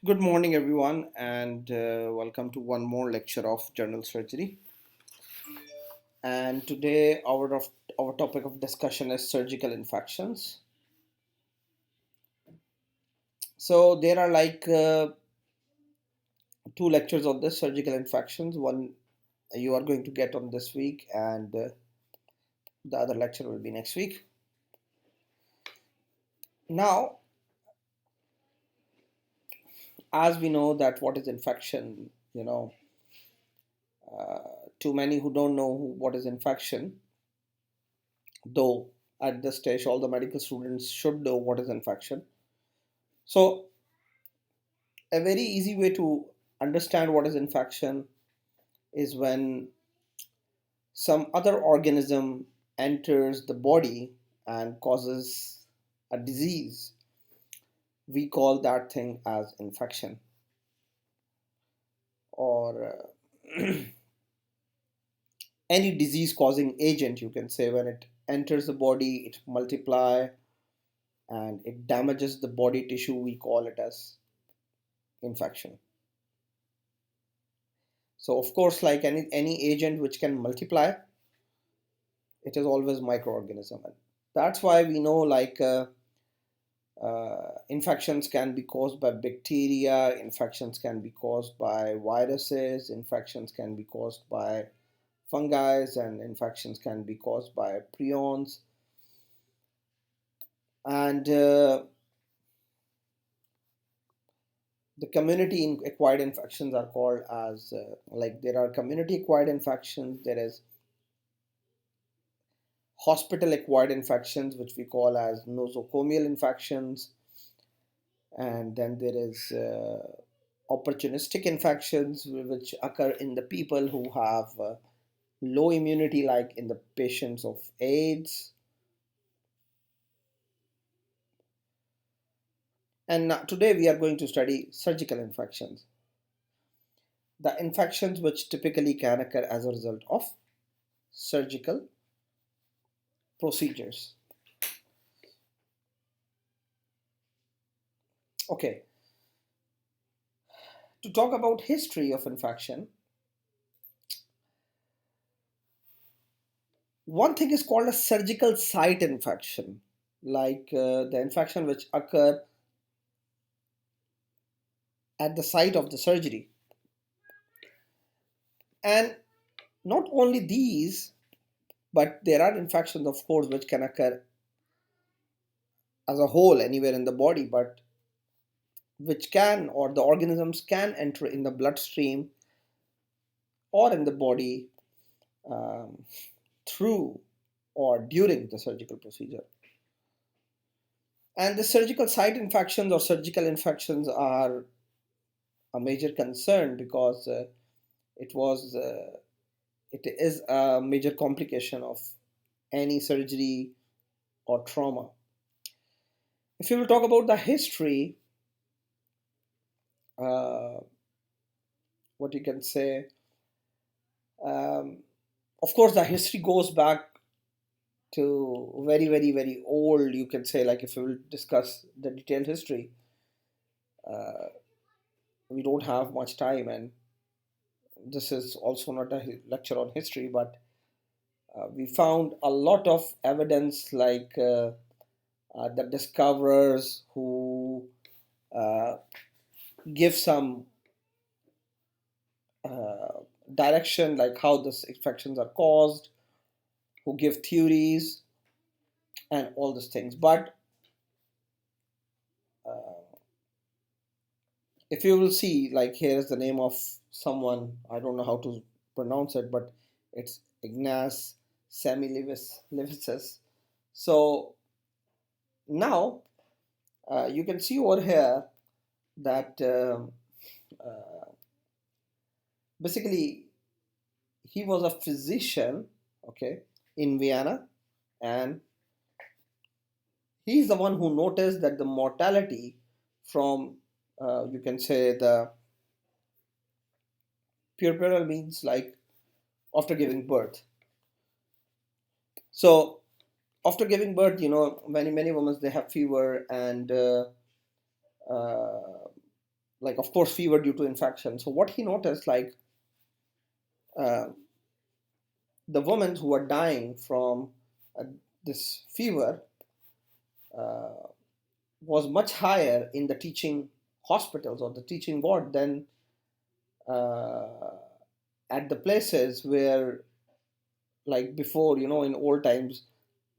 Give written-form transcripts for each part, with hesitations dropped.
Good morning, everyone, and welcome to one more lecture of general surgery. And today, our topic of discussion is surgical infections. So there are two lectures on this surgical infections. One you are going to get on this week, and the other lecture will be next week. Now, as we know that what is infection, too many who don't know what is infection, though at this stage all the medical students should know what is infection. So a very easy way to understand what is infection is when some other organism enters the body and causes a disease. We call that thing as infection, or any disease causing agent, you can say. When it enters the body, it multiply and it damages the body tissue, we call it as infection. So of course, like any agent which can multiply, it is always microorganism. And that's why we know infections can be caused by bacteria, infections can be caused by viruses, infections can be caused by fungi, and infections can be caused by prions. And the community acquired infections are called as there are community acquired infections, there is hospital acquired infections which we call as nosocomial infections, and then there is opportunistic infections which occur in the people who have low immunity, like in the patients of AIDS. And now, today we are going to study surgical infections, the infections which typically can occur as a result of surgical procedures. Okay, to talk about history of infection, one thing is called a surgical site infection, the infection which occur at the site of the surgery. And not only these, but there are infections, of course, which can occur as a whole anywhere in the body, but which can, or the organisms can enter in the bloodstream or in the body um, through or during the surgical procedure. And the surgical site infections or surgical infections are a major concern because it was it is a major complication of any surgery or trauma. If you will talk about the history, uh, what you can say, um, of course, the history goes back to very, very, very old. You can say, like, if you will discuss the detailed history, uh, we don't have much time, and this is also not a lecture on history, but we found a lot of evidence, the discoverers who uh, give some uh, direction, like how these infections are caused, who give theories and all these things. But uh, if you will see, like, here is the name of someone, I don't know how to pronounce it, but it's Ignaz Semmelweis. So now you can see over here that uh, basically he was a physician, okay, in Vienna, and he's the one who noticed that the mortality from, you can say, the puerperal, means like after giving birth. So after giving birth, many women, they have fever, and uh, like of course fever due to infection. So what he noticed, like uh, the women who were dying from uh, this fever uh, was much higher in the teaching hospitals or the teaching ward than uh, at the places where, like before, in old times,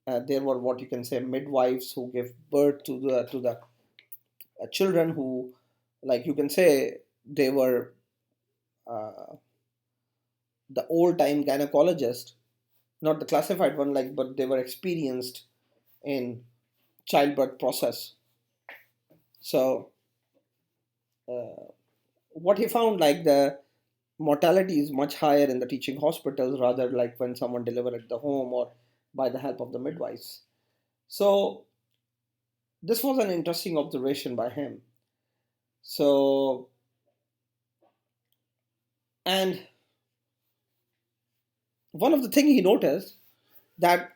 there were what you can say midwives who give birth to the children who, like you can say, they were uh, the old time gynecologist, not the classified one, like, but they were experienced in childbirth process. So what he found, like the mortality is much higher in the teaching hospitals rather like when someone deliver at the home or by the help of the midwives. So this was an interesting observation by him. So, and one of the things he noticed that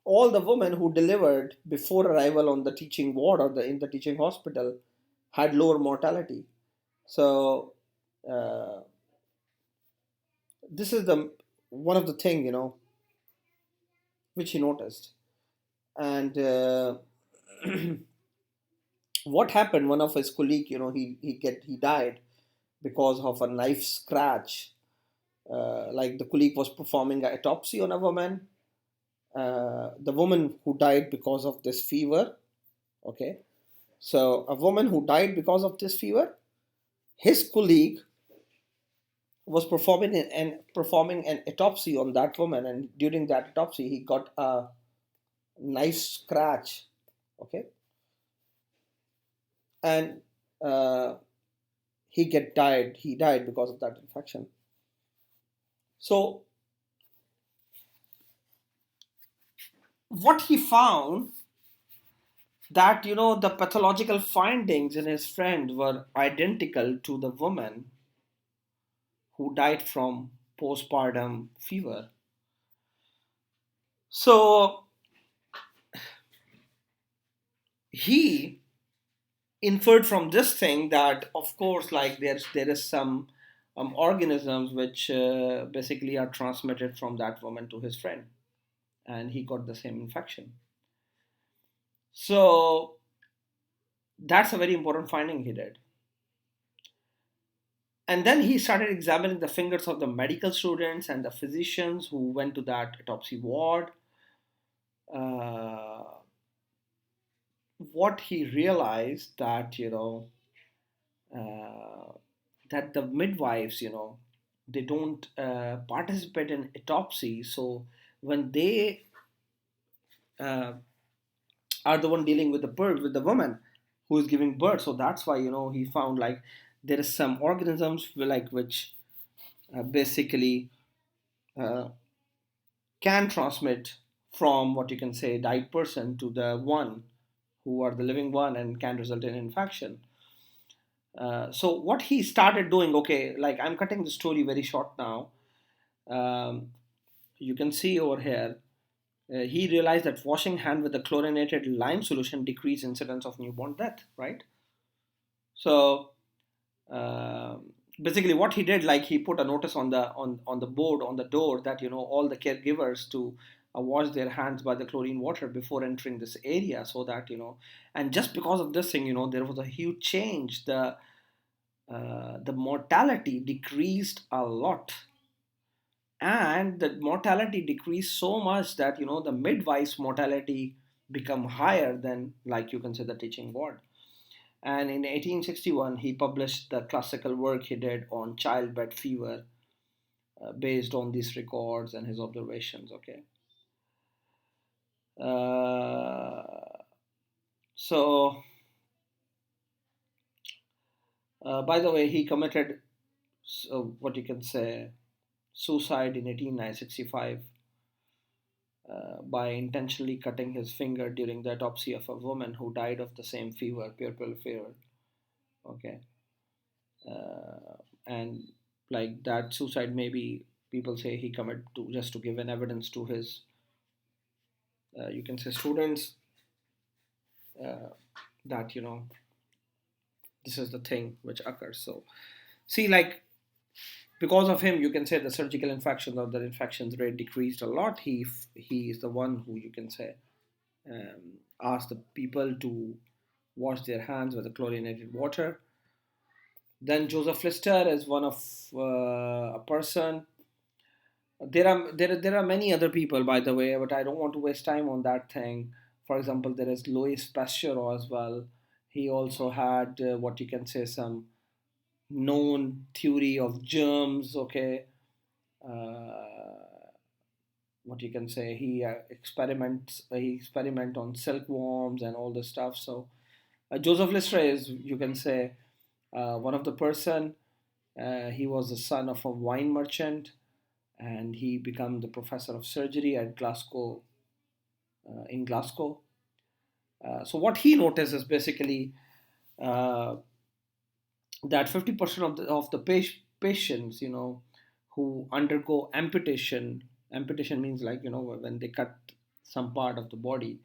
all the women who delivered before arrival on the teaching ward or in the teaching hospital had lower mortality. So uh, this is the one of the thing which he noticed. And what happened? One of his colleague, he died because of a knife scratch. Like the colleague was performing an autopsy on a woman. The woman who died because of this fever. Okay, so a woman who died because of this fever. His colleague was performing an autopsy on that woman, and during that autopsy, he got a knife scratch. Okay, and uh, he died because of that infection. So what he found, that the pathological findings in his friend were identical to the woman who died from postpartum fever. So he inferred from this thing that of course, like there is some organisms which basically are transmitted from that woman to his friend, and he got the same infection. So that's a very important finding he did. And then he started examining the fingers of the medical students and the physicians who went to that autopsy ward. Uh, what he realized that uh, that the midwives, they don't participate in autopsy. So when they uh, are the one dealing with the birth, with the woman who is giving birth, so that's why he found like there is some organisms like which basically uh, can transmit from what you can say died person to the one who are the living one and can result in infection. So what he started doing, okay, like I'm cutting the story very short now. um, you can see over here, he realized that washing hand with a chlorinated lime solution decreased incidence of newborn death, right? So um basically what he did, like he put a notice on the board on the door that all the caregivers to wash their hands by the chlorine water before entering this area, so that and just because of this thing, there was a huge change. The mortality decreased a lot, and the mortality decreased so much that the midwives mortality become higher than, like you can say, the teaching ward. And in 1861 he published the classical work he did on childbed fever, based on these records and his observations. Okay. So by the way, he committed what you can say suicide in 1865 by intentionally cutting his finger during the autopsy of a woman who died of the same fever, puerperal fever. Okay. And like that suicide, maybe people say he committed to just to give an evidence to his, you can say, students, uh, that This is the thing which occurs. So see, like, because of him, you can say the surgical infections or the infections rate decreased a lot. He is the one who, you can say, asked the people to wash their hands with the chlorinated water. Then Joseph Lister is one of a person. There are many other people, by the way, but I don't want to waste time on that thing. For example, there is Louis Pasteur as well. He also had what you can say, some known theory of germs. Okay, uh, what you can say, he experiment on silkworms and all this stuff. So Joseph Lister is, you can say, one of the person. He was the son of a wine merchant, and he became the professor of surgery at Glasgow, in Glasgow. So what he noticed is basically uh, that 50% of the patients, who undergo amputation. Amputation means, like, when they cut some part of the body,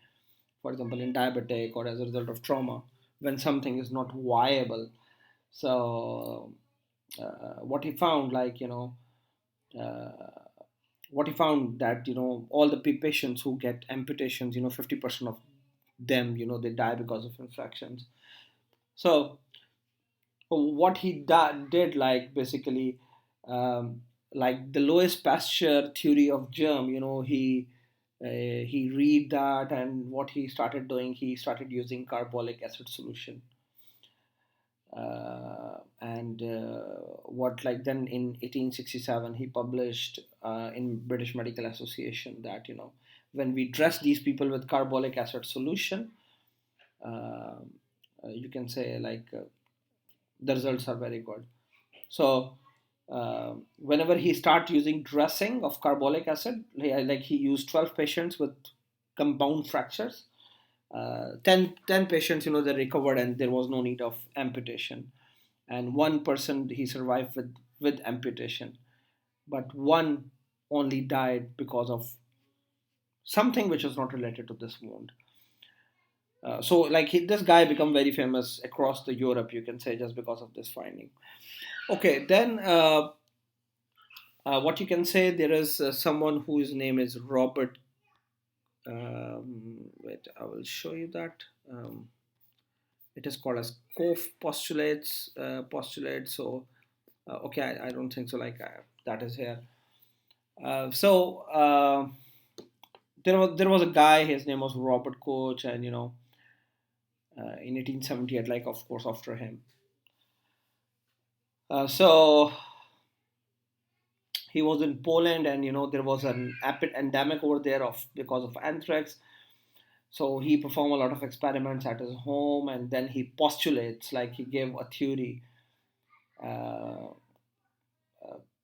for example, in diabetic or as a result of trauma, when something is not viable. So what he found, like, uh, what he found that, all the patients who get amputations, 50% of them, they die because of infections. So what he did, like, basically, like the Louis Pasteur theory of germ, he read that, and what he started doing, he started using carbolic acid solution. And what like then in 1867 he published in British Medical Association that, when we dress these people with carbolic acid solution, uh, you can say, like, the results are very good. So whenever he start using dressing of carbolic acid, like he used 12 patients with compound fractures. 10 patients, they recovered and there was no need of amputation. And one person, he survived with amputation, but one only died because of something which was not related to this wound. So like this guy become very famous across the Europe, you can say, just because of this finding. Okay, then what you can say, there is someone whose name is Robert. Wait, I will show you that. It is called as Kof postulate. So okay, I don't think so. Like that is here. So there was a guy. His name was Robert Koch, and in 1878, like, of course, after him. So he was in Poland, and there was an endemic over there of because of anthrax. So he performed a lot of experiments at his home, and then he postulates, like he gave a theory. Uh,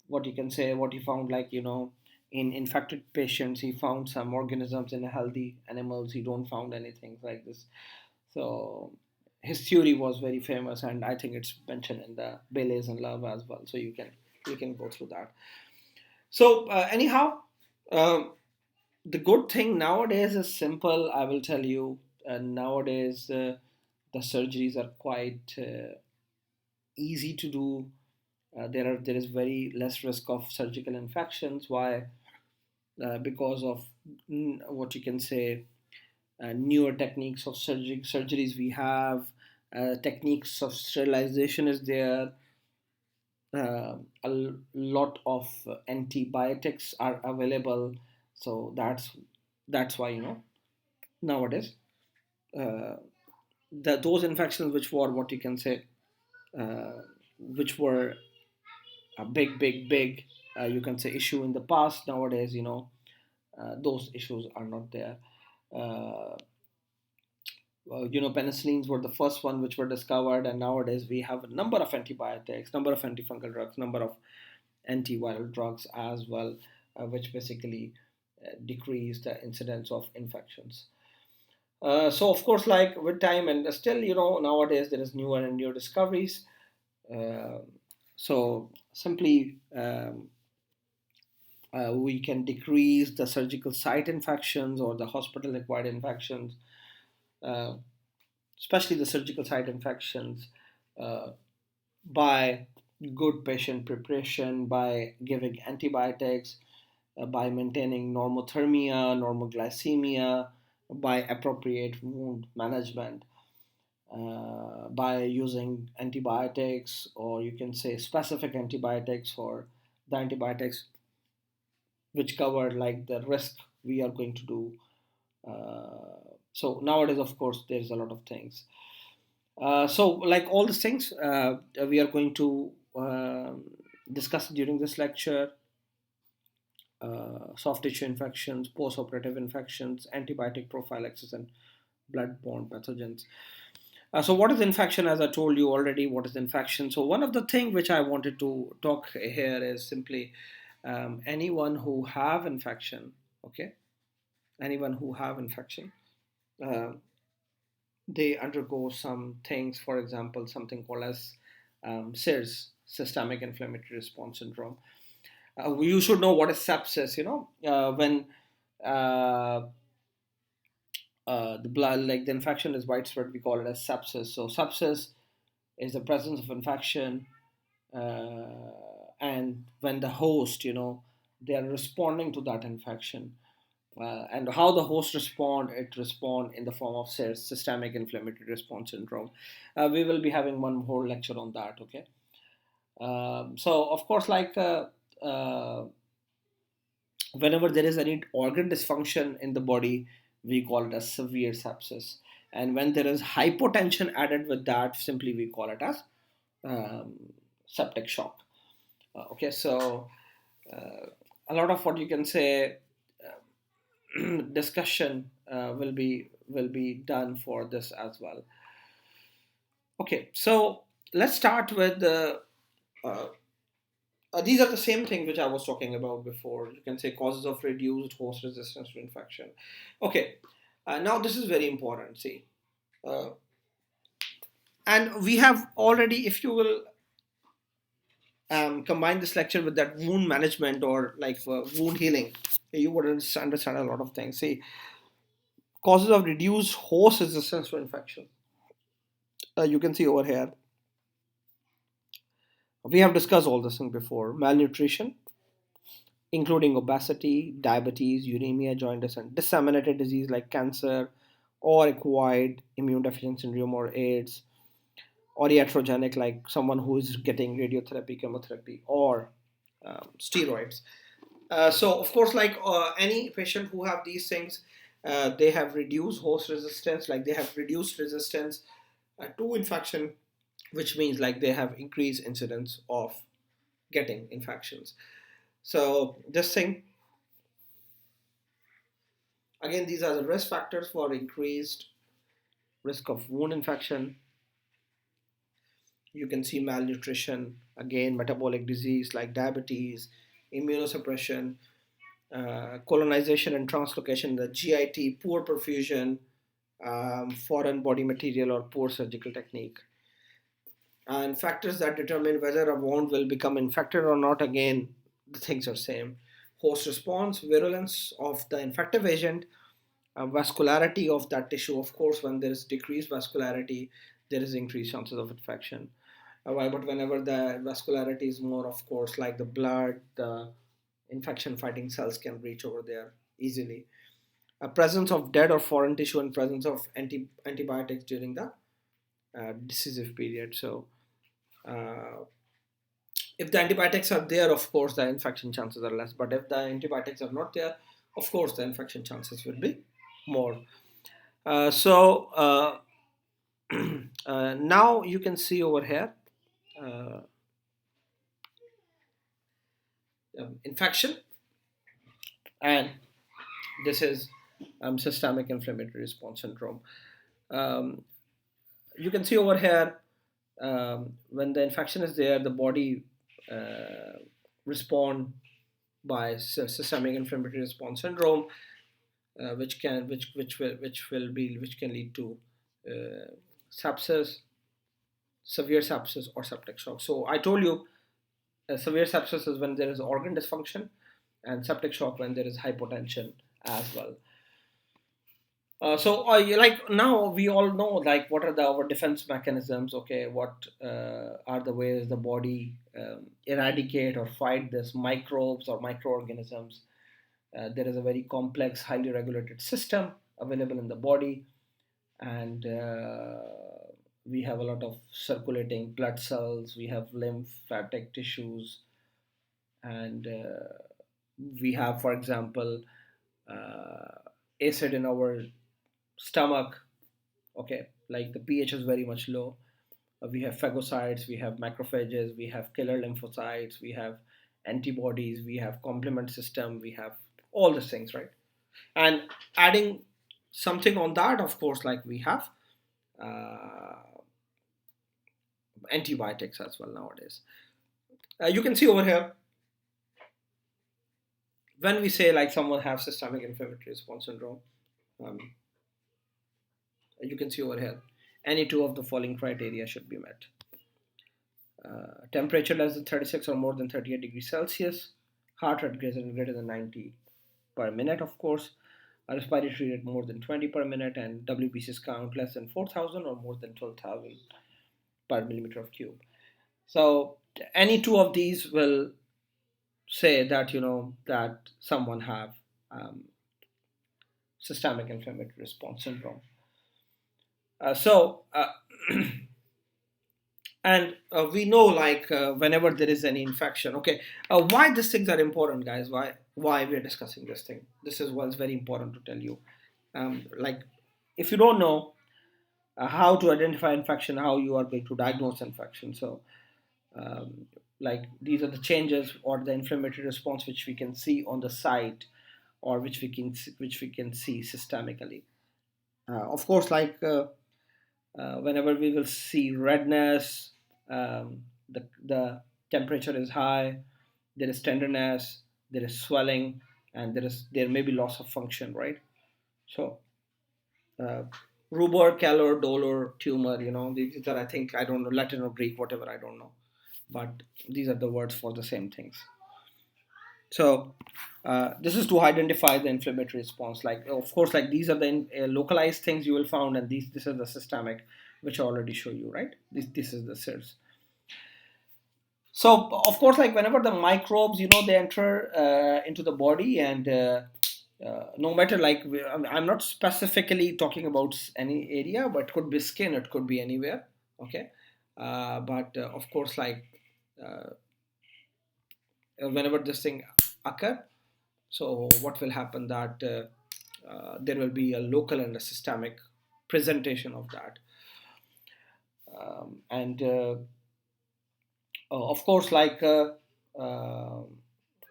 what you can say, what he found, like, in infected patients, he found some organisms. In healthy animals, he don't found anything like this. So his theory was very famous, and I think it's mentioned in the Bayes and Love as well. So you can go through that. So anyhow, um, the good thing nowadays is simple. I will tell you. Nowadays, the surgeries are quite easy to do. There is very less risk of surgical infections. Why? Because of what you can say, newer techniques of surgeries we have, techniques of sterilization is there, a lot of antibiotics are available. So that's why, nowadays, uh, those infections which were, what you can say, uh, which were a big, you can say, issue in the past, nowadays, those issues are not there. uh, penicillins were the first one which were discovered, and nowadays we have a number of antibiotics, number of antifungal drugs, number of antiviral drugs as well, which basically decrease the incidence of infections. So of course, like, with time, and still, nowadays there is newer and newer discoveries. Uh, so simply, we can decrease the surgical site infections or the hospital acquired infections, uh, especially the surgical site infections. uh, by good patient preparation, by giving antibiotics, by maintaining normothermia, normoglycemia, by appropriate wound management, by using antibiotics, or you can say specific antibiotics for the antibiotics which cover like the risk we are going to do. So nowadays, of course, there's a lot of things. So like all these things, we are going to discuss during this lecture. Soft tissue infections, post-operative infections, antibiotic prophylaxis, and blood-borne pathogens. So what is infection? As I told you already, what is infection? So one of the thing which I wanted to talk here is simply anyone who have infection, okay? Anyone who have infection, uh, they undergo some things, for example, something called as SIRS, systemic inflammatory response syndrome. You should know what is sepsis, when uh, the blood, like the infection is widespread, we call it as sepsis. So sepsis is the presence of infection, and when the host, they are responding to that infection. And how the host respond, it respond in the form of systemic inflammatory response syndrome. We will be having one whole lecture on that, okay? So of course, like whenever there is any organ dysfunction in the body, we call it as severe sepsis. And when there is hypotension added with that, simply we call it as um, septic shock. Okay, so uh, a lot of what you can say discussion will be done for this as well. Okay, so let's start with the. Uh, these are the same thing which I was talking about before. You can say causes of reduced host resistance to infection. Okay, now this is very important. See, uh, and we have already, if you will combine this lecture with that wound management or like wound healing, you would understand a lot of things. See, causes of reduced host resistance to infection. You can see over here. We have discussed all this thing before. Malnutrition, including obesity, diabetes, uremia, jaundice, and disseminated disease like cancer or acquired immune deficiency syndrome or AIDS, or iatrogenic like someone who is getting radiotherapy, chemotherapy, or steroids. So of course, like any patient who have these things, they have reduced host resistance, like they have reduced resistance to infection, which means like they have increased incidence of getting infections. So this thing, again, these are the risk factors for increased risk of wound infection. You can see malnutrition, again, metabolic disease like diabetes, immunosuppression, colonization and translocation, the GIT, poor perfusion, foreign body material, or poor surgical technique. And factors that determine whether a wound will become infected or not, again, the things are same. Host response, virulence of the infective agent, vascularity of that tissue. Of course, when there is decreased vascularity, there is increased chances of infection. But whenever the vascularity is more, of course, like the blood, the infection fighting cells can reach over there easily. A presence of dead or foreign tissue and presence of antibiotics during the decisive period. So uh, if the antibiotics are there, of course, the infection chances are less. But if the antibiotics are not there, of course, the infection chances will be more. So now you can see over here uh, infection, and this is systemic inflammatory response syndrome. Um, you can see over here when the infection is there, the body uh, respond by systemic inflammatory response syndrome, which can lead to sepsis, severe sepsis, or septic shock. So I told you, severe sepsis is when there is organ dysfunction, and septic shock when there is hypotension as well. Like now we all know like what are our defense mechanisms. Okay, what are the ways the body eradicate or fight this microbes or microorganisms. There is a very complex, highly regulated system available in the body, and we have a lot of circulating blood cells. We have lymphatic tissues, and we have, for example, uh, acid in our stomach. Okay, like the pH is very much low. We have phagocytes, we have macrophages, we have killer lymphocytes, we have antibodies, we have complement system, we have all these things, right? And adding something on that, of course, like we have uh, antibiotics as well nowadays. You can see over here when we say like someone has systemic inflammatory response syndrome. um, you can see over here any two of the following criteria should be met. Temperature less than 36 or more than 38 degrees Celsius, heart rate greater than 90 per minute, of course, a respiratory rate more than 20 per minute, and WBCs count less than 4,000 or more than 12,000 per millimeter of cube. So any two of these will say that that someone have um, systemic inflammatory response syndrome. So and we know like whenever there is any infection. Okay, why these things are important, guys? Why we are discussing this thing? This is what's very important to tell you. Like if you don't know how to identify infection, how you are going to diagnose infection. So um, like these are the changes or the inflammatory response which we can see on the site, or which we can see systemically. Of course, like whenever we will see redness, the temperature is high, there is tenderness, there is swelling, and there may be loss of function, right? So uh, rubor, calor, dolor, tumor, these are, I think, I don't know, Latin or Greek, whatever, I don't know, but these are the words for the same things. So this is to identify the inflammatory response. Like of course, like these are the localized things you will find, and this is the systemic, which I already show you, right? This is the SIRS. So of course, like whenever the microbes, they enter into the body, and no matter like I'm not specifically talking about any area, but it could be skin, it could be anywhere. Okay, but of course, like uh, whenever this thing occur, so what will happen that there will be a local and a systemic presentation of that. And of course, like uh,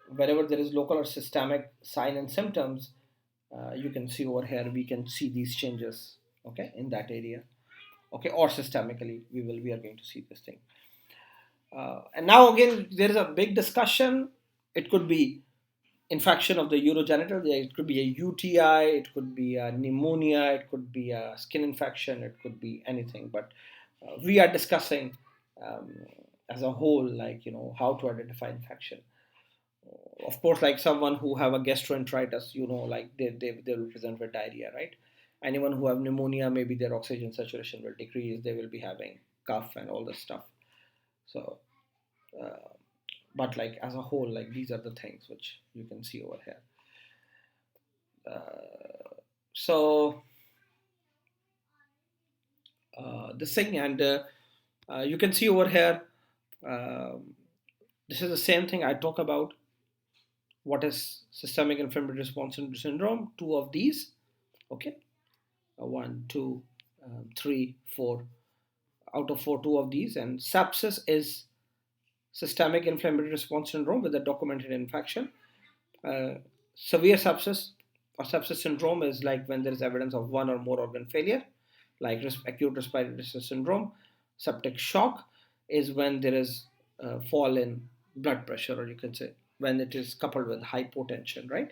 wherever there is local or systemic sign and symptoms, you can see over here, we can see these changes, okay, in that area, okay, or systemically we are going to see this thing. And now again, there is a big discussion. It could be infection of the urogenital. It could be a UTI, it could be a pneumonia, it could be a skin infection, it could be anything. But we are discussing um, as a whole, like how to identify infection. Of course, like someone who have a gastroenteritis, like they will present with diarrhea, right? Anyone who have pneumonia, maybe their oxygen saturation will decrease. They will be having cough and all this stuff. So uh, but like as a whole, like these are the things which you can see over here. So this thing, and you can see over here, um, this is the same thing I talk about. What is systemic inflammatory response syndrome? Two of these, okay, one, two, three, four. Out of four, two of these, and sepsis is systemic inflammatory response syndrome with a documented infection. Uh, Severe sepsis or sepsis syndrome is like when there is evidence of one or more organ failure, like acute respiratory distress syndrome. Septic shock is when there is fall in blood pressure, or you can say when it is coupled with hypotension, right?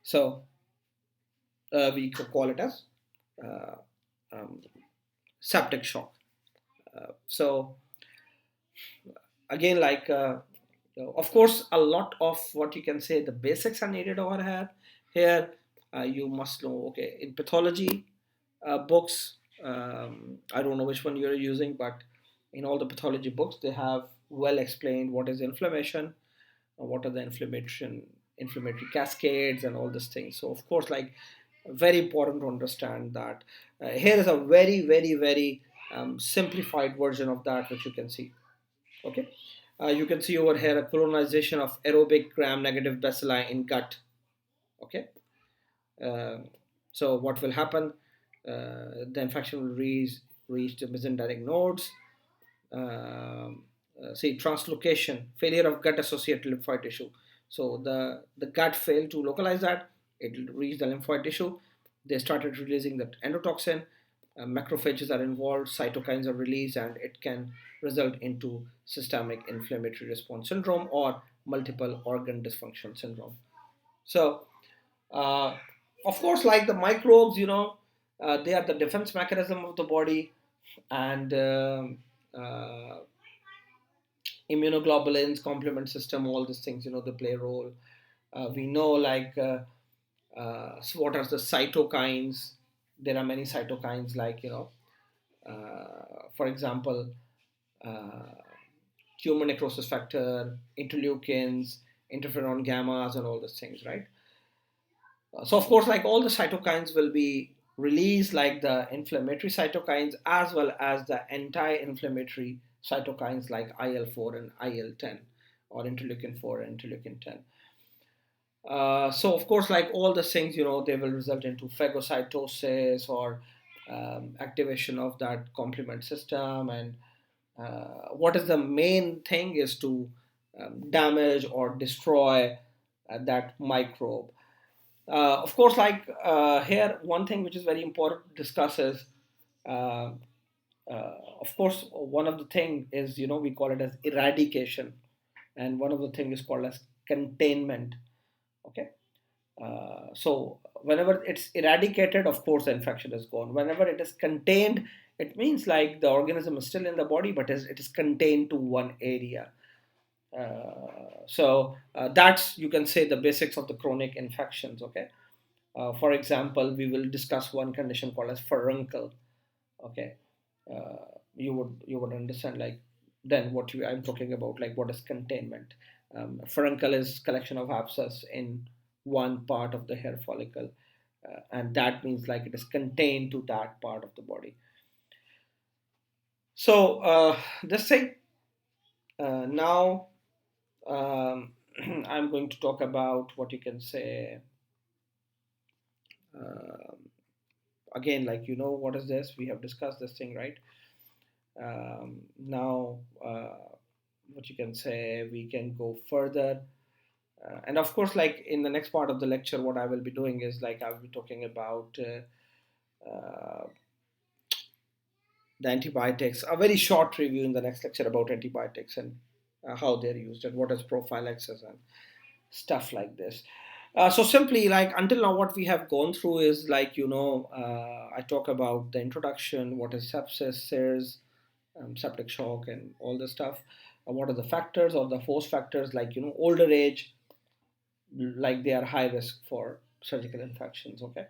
So we could call it as uh, um, septic shock. So again, like of course, a lot of what you can say the basics are needed over here. you must know, okay, in pathology books, I don't know which one you're using, but in all the pathology books, they have well explained what is inflammation, what are the inflammatory cascades and all these things. So of course, like, very important to understand that. Here is a very very very simplified version of that, which you can see. Okay, you can see over here a colonization of aerobic gram negative bacilli in gut. Okay, uh, so what will happen? The infection will reach the mesenteric nodes. um, See, translocation, failure of gut associated lymphoid tissue. So the gut failed to localize that. It reached the lymphoid tissue. They started releasing that endotoxin. Macrophages are involved, cytokines are released, and it can result into systemic inflammatory response syndrome or multiple organ dysfunction syndrome. So, uh, of course, like the microbes, they are the defense mechanism of the body, and uh, immunoglobulins, complement system, all these things, they play a role. We know, like, so what are the cytokines? There are many cytokines, like, for example, uh, tumor necrosis factor, interleukins, interferon gammas, and all these things, right? So of course, like, all the cytokines will be released, like the inflammatory cytokines as well as the anti-inflammatory cytokines like IL-4 and IL-10, or interleukin 4 and interleukin 10. So of course, like, all the things, they will result into phagocytosis, or activation of that complement system. And what is the main thing is to damage or destroy that microbe. Of course, like, here, one thing which is very important to discuss is, uh, of course, one of the thing is, we call it as eradication, and one of the thing is called as containment. Okay, so whenever it's eradicated, of course, the infection is gone. Whenever it is contained, it means like the organism is still in the body, but it is contained to one area. That's, you can say, the basics of the chronic infections. Okay. For example, we will discuss one condition called as furuncle. Okay, you would understand, like, then I'm talking about, like, what is containment. Furuncle is collection of abscess in one part of the hair follicle, and that means, like, it is contained to that part of the body. So, this thing, now, um, I'm going to talk about, what you can say, um again, like, what is this? We have discussed this thing, right? Now, what you can say, we can go further. And of course, like, in the next part of the lecture, what I will be doing is, like, I will be talking about the antibiotics, a very short review in the next lecture about antibiotics, and how they're used, and what is prophylaxis and stuff like this. So simply, like, until now, what we have gone through is, like, I talk about the introduction, what is sepsis, SIRS, septic shock, and all this stuff. What are the factors or the force factors, like, older age, like, they are high risk for surgical infections. Okay,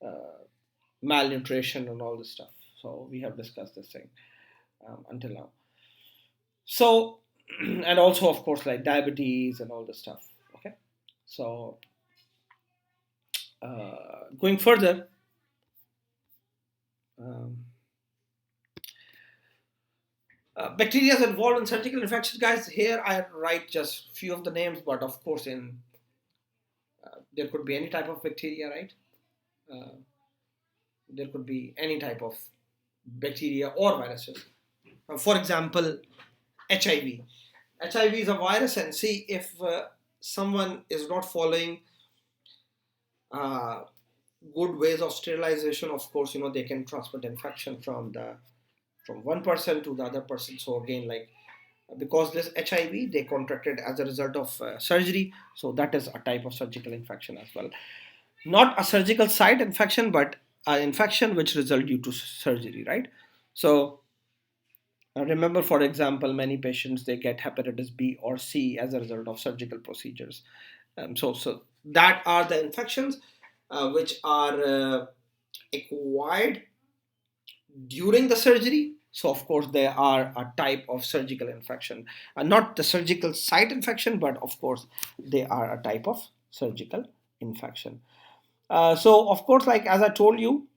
uh, malnutrition and all this stuff. So we have discussed this thing until now. So, and also, of course, like, diabetes and all this stuff. Okay, so, going further, um, bacteria is involved in surgical infections, guys. Here I write just few of the names, but of course, in there could be any type of bacteria, right? Uh, there could be any type of bacteria or viruses. For example, HIV. HIV is a virus, and see, if someone is not following uh, good ways of sterilization, of course, they can transmit infection from one person to the other person. So again, like, because this HIV they contracted as a result of surgery, so that is a type of surgical infection as well. Not a surgical site infection, but an infection which result due to surgery, right? So, remember, for example, many patients, they get hepatitis B or C as a result of surgical procedures. So that are the infections. which are acquired during the surgery. So, of course, they are a type of surgical infection, not the surgical site infection, but of course, they are a type of surgical infection. So, of course, like as I told you,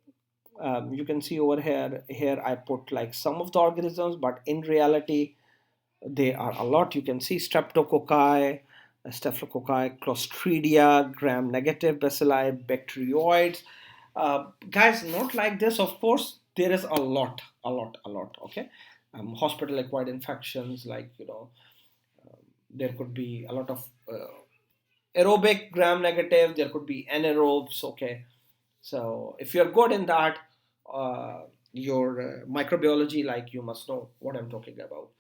you can see over here. Here, I put like some of the organisms, but in reality, they are a lot. You can see streptococci, clostridia, gram-negative bacilli, bacteroids. Guys, not like this. Of course, there is a lot. Okay, hospital-acquired infections, like there could be a lot of aerobic gram-negative. There could be anaerobes. Okay, so if you're good in that, your microbiology, like you must know what I'm talking about.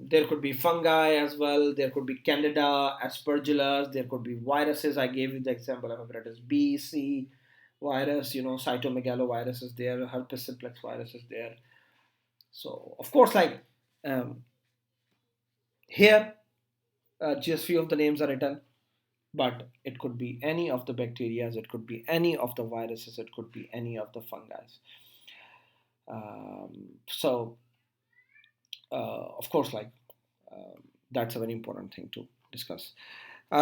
There could be fungi as well. There could be candida, aspergillus. There could be viruses. I gave you the example of hepatitis B, C virus. Cytomegalovirus is there. Herpes simplex virus is there. So of course, like um, here, just few of the names are written, but it could be any of the bacteria. It could be any of the viruses. It could be any of the fungi. So of course, like that's a very important thing to discuss.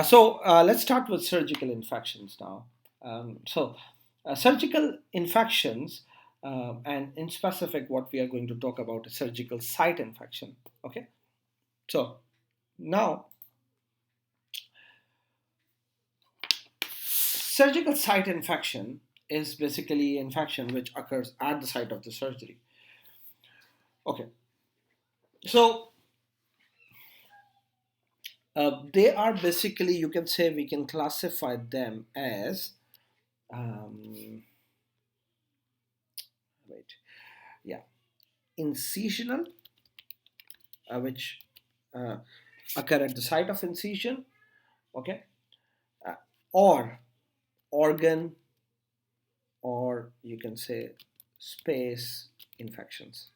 So let's start with surgical infections now. Surgical infections, and in specific, what we are going to talk about is surgical site infection. Okay, so now surgical site infection is basically infection which occurs at the site of the surgery. Okay, so they are basically, you can say, we can classify them as um, wait, yeah, incisional, which uh, occur at the site of incision, okay, uh, or organ, or you can say space infections.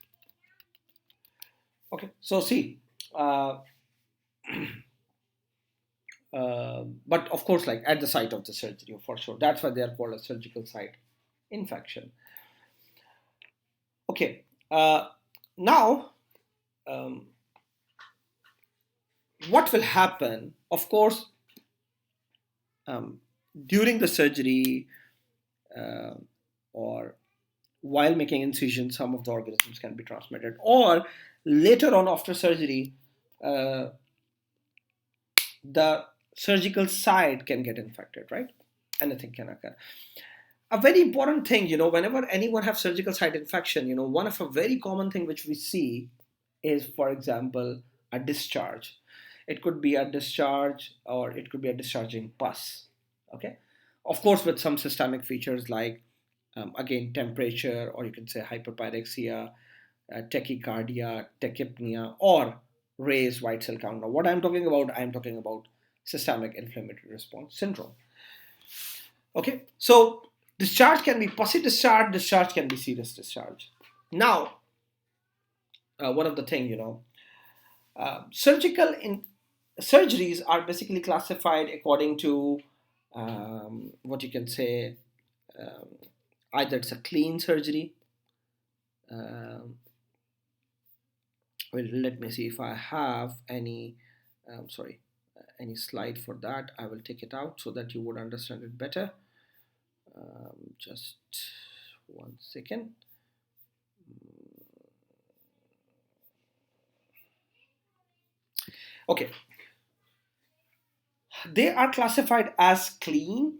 Okay, so see, uh, but of course, like at the site of the surgery, for sure. That's why they are called a surgical site infection. Okay, now um, what will happen? Of course, um, during the surgery, uh, or while making incision, some of the organisms can be transmitted, or later on after surgery, uh, the surgical site can get infected, right? Anything can occur. A very important thing, whenever anyone have surgical site infection, one of a very common thing which we see is, for example, a discharge. It could be a discharge, or it could be a discharging pus. Okay, of course, with some systemic features like again temperature, or you can say hyperpyrexia, tachycardia, tachypnea, or raised white cell count. Now, what I'm talking about systemic inflammatory response syndrome. Okay, so discharge can be pussy discharge, discharge can be serous discharge. Now, one of the thing, surgical surgeries are basically classified according to what you can say, um, either it's a clean surgery. Um, well, let me see if I have any, sorry, any slide for that. I will take it out so that you would understand it better. Just 1 second. Okay, they are classified as clean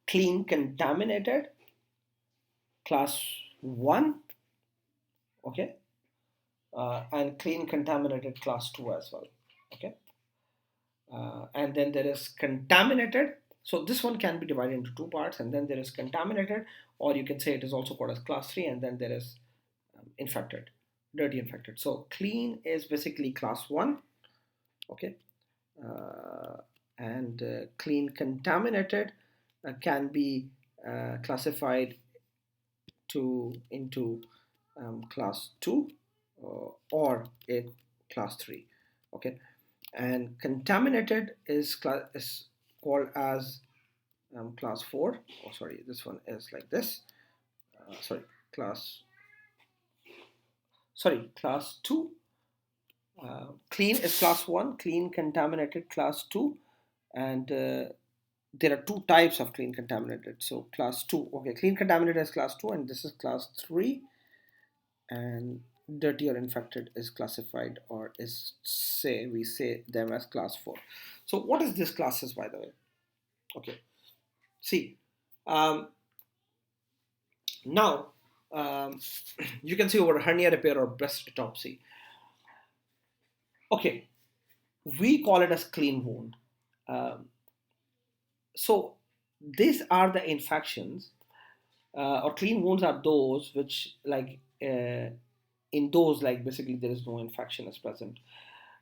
contaminated, class 1, okay, and clean contaminated class 2 as well, okay. And then there is contaminated. So this one can be divided into two parts, and then there is contaminated, or you can say it is also called as class 3, and then there is infected, dirty infected. So clean is basically class 1, okay, uh, and clean contaminated can be classified into class 2 or a class 3, okay. And contaminated is called as class 4. Oh, sorry, this one is like this. Sorry, class, class 2. Clean is class 1, clean contaminated class 2, and there are two types of clean contaminated. So class 2, okay, clean contaminated is class 2, and this is class 3, and dirty or infected is classified, or is, say, we say them as class 4. So what is this classes, by the way? Okay, see, um, now um, you can see over hernia repair or breast autopsy. Okay, we call it as clean wound. Um, so these are the infections, or clean wounds are those which, like, in those, like, basically there is no infection is present.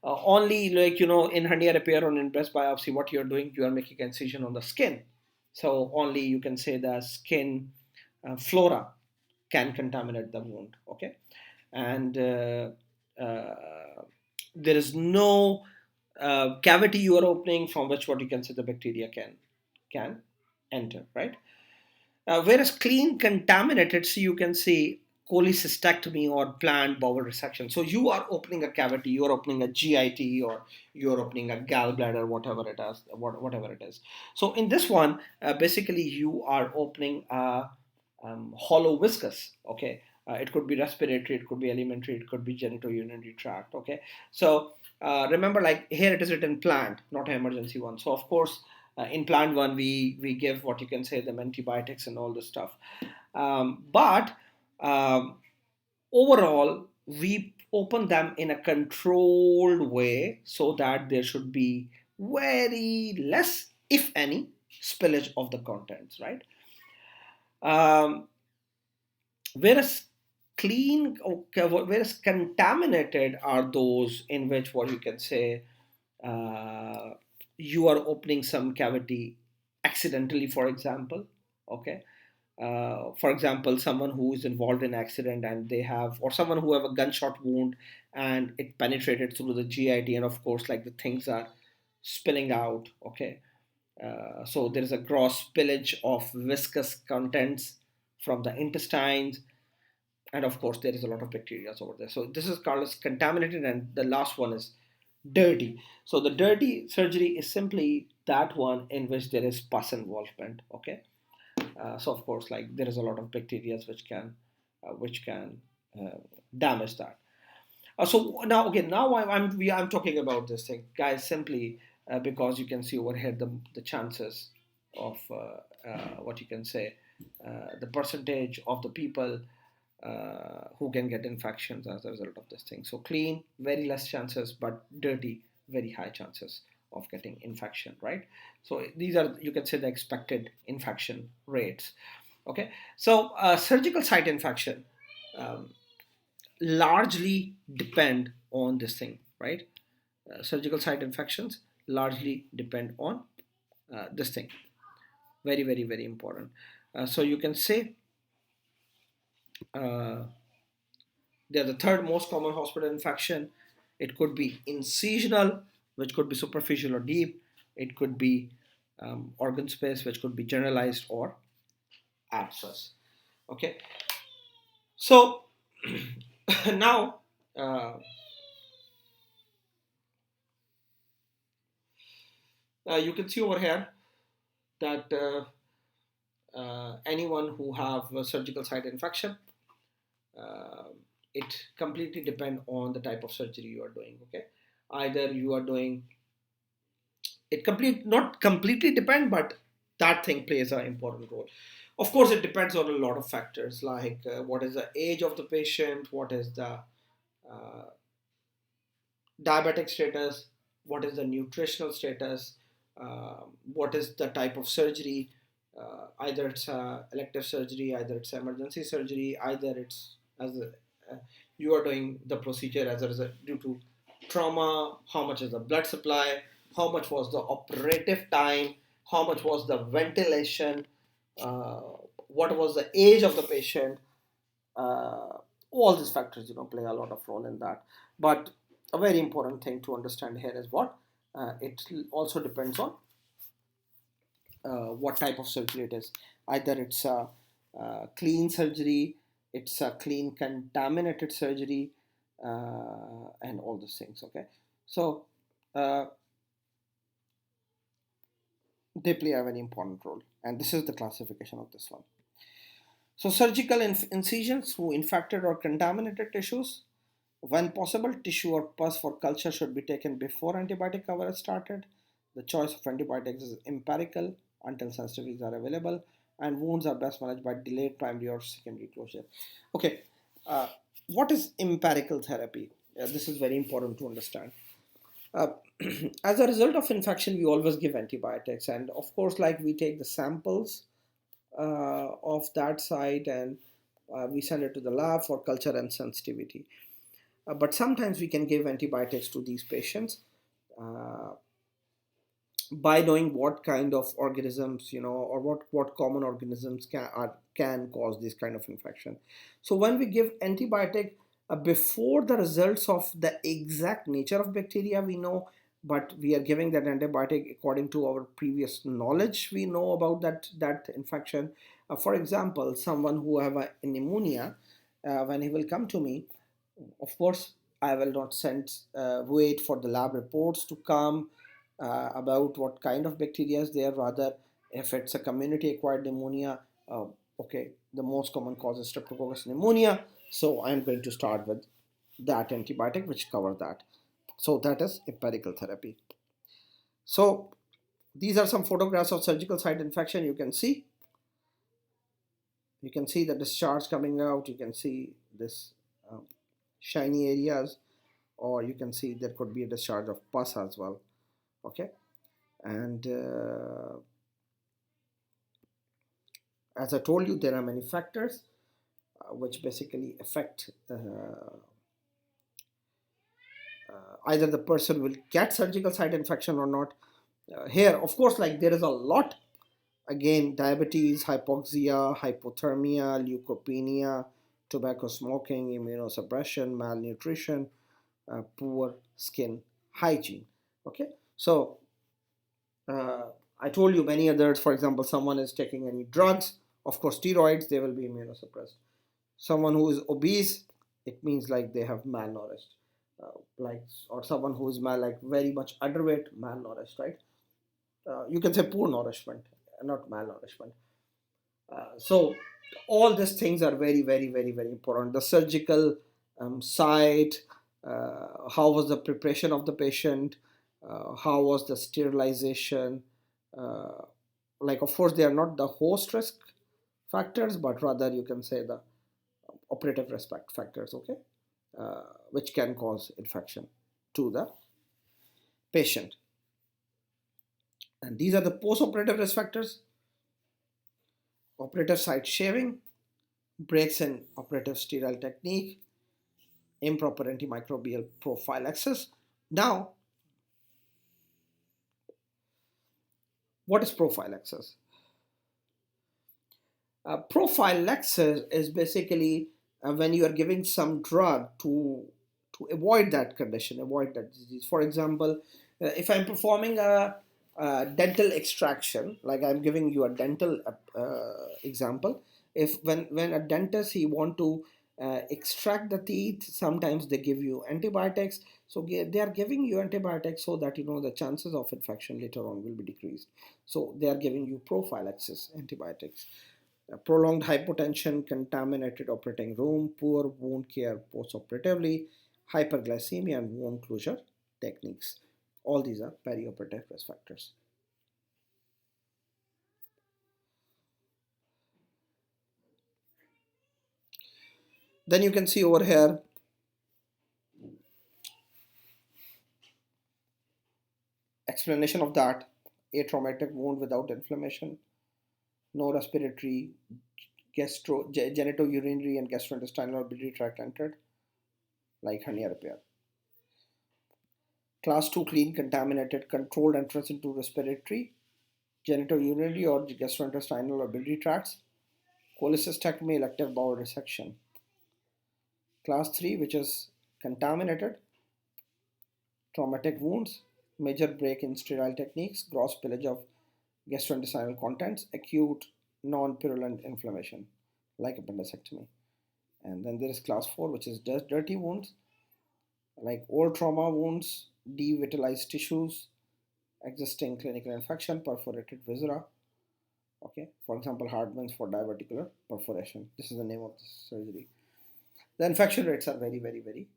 Only, like, in hernia repair or in breast biopsy, what you're doing, you are making incision on the skin. So only you can say the skin flora can contaminate the wound. Okay, and uh, there is no cavity you are opening from which, what you can say, the bacteria can enter, right? Whereas clean contaminated, so you can say cholecystectomy or planned bowel resection. So you are opening a cavity, you are opening a GIT, or you are opening a gallbladder, whatever it is, whatever it is. So in this one, basically you are opening a hollow viscous. Okay, it could be respiratory, it could be alimentary, it could be genitourinary tract. Okay, so remember, like, here it is written planned, not an emergency one. So of course, in plant one, we give, what you can say, them antibiotics and all this stuff. But um, overall, we open them in a controlled way so that there should be very less, if any, spillage of the contents, right? Um, whereas whereas contaminated are those in which, what you can say, uh, you are opening some cavity accidentally, for example. Okay, for example, someone who is involved in accident and they have, or someone who have a gunshot wound and it penetrated through the GIT, and of course, like, the things are spilling out. Okay, so there is a gross spillage of viscous contents from the intestines, and of course there is a lot of bacteria over there. So this is called as contaminated, and the last one is dirty. So the dirty surgery is simply that one in which there is pus involvement. Okay, so of course, like, there is a lot of bacteria which can uh, damage that. So now, okay, now I'm talking about this thing, guys, simply because you can see over here the chances of, what you can say, the percentage of the people who can get infections as a result of this thing. So clean, very less chances, but dirty, very high chances of getting infection, right? So these are, you can say, the expected infection rates. Okay, so surgical site infection um, largely depend on this thing, right? Surgical site infections largely depend on this thing. Very, very, very important. So you can say uh, they're the third most common hospital infection. It could be incisional, which could be superficial or deep. It could be organ space, which could be generalized or abscess. Okay, so now uh, you can see over here that anyone who have a surgical site infection, uh, it completely depend on the type of surgery you are doing. Okay, either you are doing it complete, not completely depend, but that thing plays an important role. Of course, it depends on a lot of factors, like what is the age of the patient, what is the uh, diabetic status, what is the nutritional status, what is the type of surgery. Either it's elective surgery, either it's emergency surgery, either it's as you are doing the procedure as a result due to trauma. How much is the blood supply? How much was the operative time? How much was the ventilation? Uh, what was the age of the patient? uh, all these factors, play a lot of role in that. But a very important thing to understand here is what, it also depends on what type of surgery it is. Either it's a, clean surgery, it's a clean contaminated surgery, and all those things. Okay, so uh, they play a very important role, and this is the classification of this one. So surgical incisions through infected or contaminated tissues. When possible, tissue or pus for culture should be taken before antibiotic coverage started. The choice of antibiotics is empirical until sensitivities are available, and wounds are best managed by delayed primary or secondary closure. Okay, uh, what is empirical therapy? This is very important to understand. Uh, as a result of infection, we always give antibiotics, and of course, like we take the samples of that site and we send it to the lab for culture and sensitivity. But sometimes we can give antibiotics to these patients uh, by knowing what kind of organisms, or what common organisms can cause this kind of infection. So when we give antibiotic before the results of the exact nature of bacteria we know, but we are giving that antibiotic according to our previous knowledge we know about that infection. For example, someone who have a pneumonia, when he will come to me, of course, I will not wait for the lab reports to come about what kind of bacteria is there. Rather, if it's a community acquired pneumonia, okay, the most common cause is Streptococcus pneumonia. So I'm going to start with that antibiotic which cover that. So that is empirical therapy. So these are some photographs of surgical site infection. You can see the discharge coming out. You can see this um, shiny areas, or you can see there could be a discharge of pus as well. Okay, and as I told you, there are many factors which basically affect either the person will get surgical site infection or not. Here, of course, like there is a lot. Again, diabetes, hypoxia, hypothermia, leukopenia, tobacco smoking, immunosuppression, malnutrition, poor skin hygiene. Okay, so uh, I told you many others. For example, someone is taking any drugs, of course, steroids, they will be immunosuppressed. Someone who is obese, it means like they have malnourished. Like, or someone who is like very much underweight, malnourished, right? You can say poor nourishment, not malnourishment. So all these things are very, very, very, very important. The surgical site, how was the preparation of the patient, how was the sterilization. Uh, like, of course, they are not the host risk factors, but rather you can say the operative risk factors, okay, which can cause infection to the patient. And these are the post-operative risk factors: operative site shaving, breaks in operative sterile technique, improper antimicrobial prophylaxis. Now, what is prophylaxis? Prophylaxis is basically when you are giving some drug to avoid that condition, avoid that disease. For example, if I'm performing a dental extraction, like I'm giving you a dental example. If when a dentist he want to extract the teeth, sometimes they give you antibiotics. So they are giving you antibiotics so that the chances of infection later on will be decreased. So they are giving you prophylaxis antibiotics. Prolonged hypotension, contaminated operating room, poor wound care postoperatively, hyperglycemia, and wound closure techniques. All these are perioperative risk factors. Then you can see over here explanation of that: a traumatic wound without inflammation, no respiratory, genitourinary, and gastrointestinal or biliary tract entered, like hernia repair. Class 2 clean, contaminated, controlled entrance into respiratory, genitourinary or gastrointestinal or biliary tracts, cholecystectomy, elective bowel resection. Class 3, which is contaminated, traumatic wounds, major break in sterile techniques, gross pillage of gastrointestinal contents, acute non-purulent inflammation like appendectomy. And then there is class 4, which is dirty wounds, like old trauma wounds, devitalized tissues, existing clinical infection, perforated viscera. Okay, for example, Hartmann's for diverticular perforation. This is the name of the surgery. The infection rates are very, very, very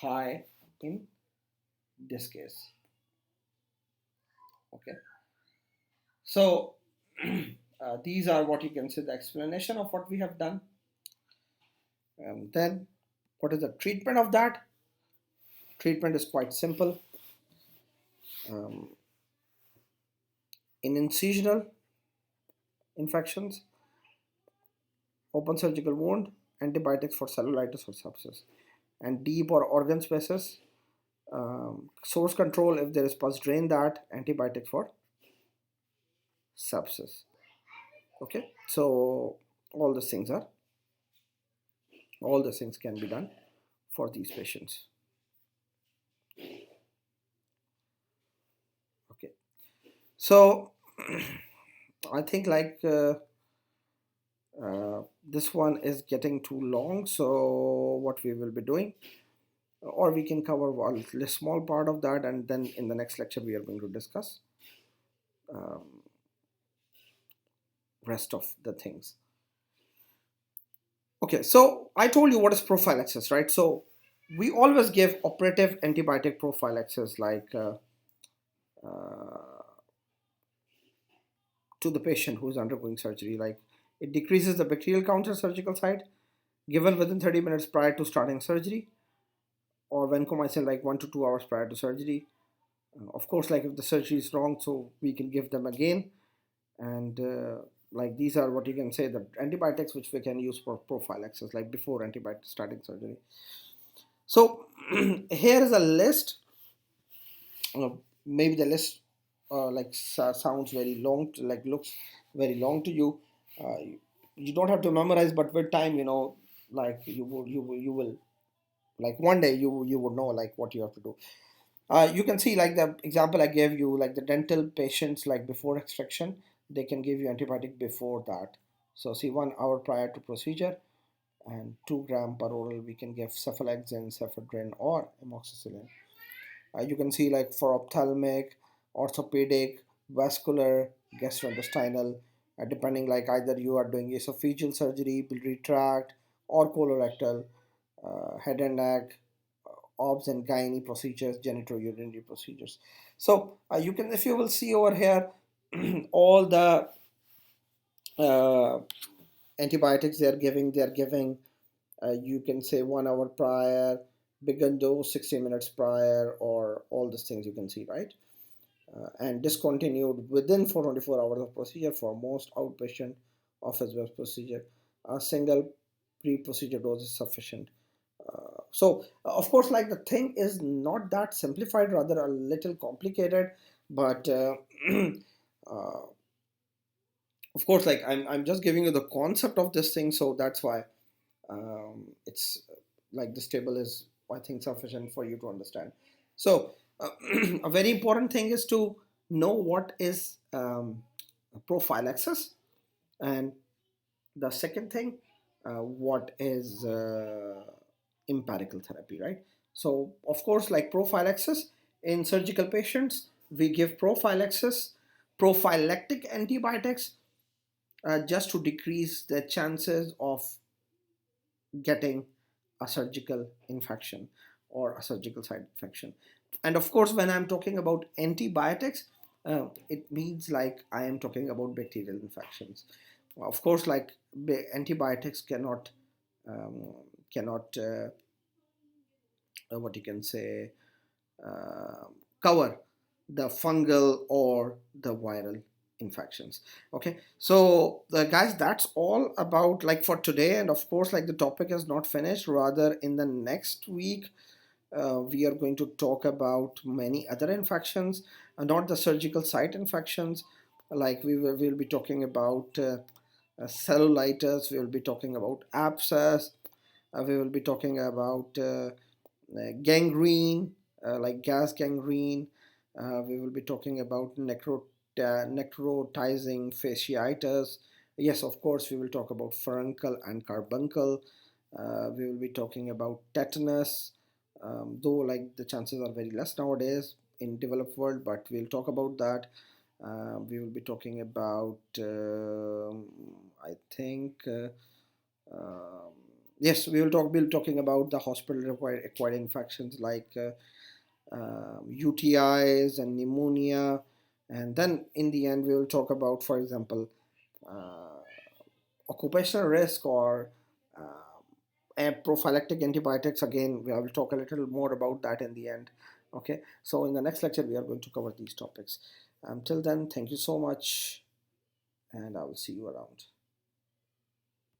high in this case. Okay, so these are what you can say the explanation of what we have done. Then, what is the treatment of that? Treatment is quite simple. Um, in incisional infections, open surgical wound, antibiotics for cellulitis or sepsis, and deep or organ spaces, source control if there is pus drain that, antibiotic for sepsis. Okay, so all these things are all these things can be done for these patients. Okay, so I think like this one is getting too long, so what we will be doing, or we can cover a small part of that, and then in the next lecture we are going to discuss um, rest of the things. Okay, so I told you what is prophylaxis, right? So we always give operative antibiotic prophylaxis like uh, to the patient who is undergoing surgery. Like it decreases the bacterial count at surgical site, given within 30 minutes prior to starting surgery, or vancomycin like 1 to 2 hours prior to surgery. Of course, like if the surgery is wrong, so we can give them again. And like these are what you can say the antibiotics which we can use for prophylaxis, like before antibiotic starting surgery. So here is a list. Maybe the list sounds very long, like looks very long to you. You don't have to memorize, but with time, like you will like one day you would know like what you have to do. You can see like the example I gave you, like the dental patients, like before extraction, they can give you antibiotic before that. So see, 1 hour prior to procedure, and 2 gram per oral, we can give cephalexin, cephedrine, or amoxicillin. You can see like for ophthalmic, orthopedic, vascular, gastrointestinal, depending like either you are doing esophageal surgery, biliary tract, or colorectal, head and neck, obs and gynae procedures, genitourinary procedures. So you can, if you will see over here, all the uh, antibiotics they are giving. You can say 1 hour prior, begun dose 60 minutes prior, or all these things you can see, right? And discontinued within 424 hours of procedure for most outpatient office-based procedure. A single pre-procedure dose is sufficient. Of course, like the thing is not that simplified, rather a little complicated, but uh, of course, like I'm just giving you the concept of this thing, so that's why it's like this table is, I think, sufficient for you to understand. So a very important thing is to know what is prophylaxis, and the second thing, what is empirical therapy, right? So of course, like prophylaxis in surgical patients, we give prophylactic antibiotics, just to decrease the chances of getting a surgical infection or a surgical site infection. And of course, when I'm talking about antibiotics, it means like I am talking about bacterial infections. Of course, like antibiotics um, cannot what you can say uh, cover the fungal or the viral infections. Okay, so guys, that's all about like for today, and of course like the topic is not finished, rather in the next week we are going to talk about many other infections, not the surgical site infections. Like we'll be talking about cellulitis, we will be talking about abscess, we will be talking about gangrene, like gas gangrene. We will be talking about necrotizing fasciitis. Yes, of course, we will talk about furuncle and carbuncle. We will be talking about tetanus, though like the chances are very less nowadays in developed world, but we'll talk about that. We will be talking about, I think, yes, we will talk. We'll talking about the hospital-acquired infections like UTIs and pneumonia, and then in the end we will talk about, for example, uh, occupational risk or prophylactic antibiotics. Again, I will talk a little more about that in the end. Okay, so in the next lecture we are going to cover these topics. Till then, thank you so much, and I will see you around.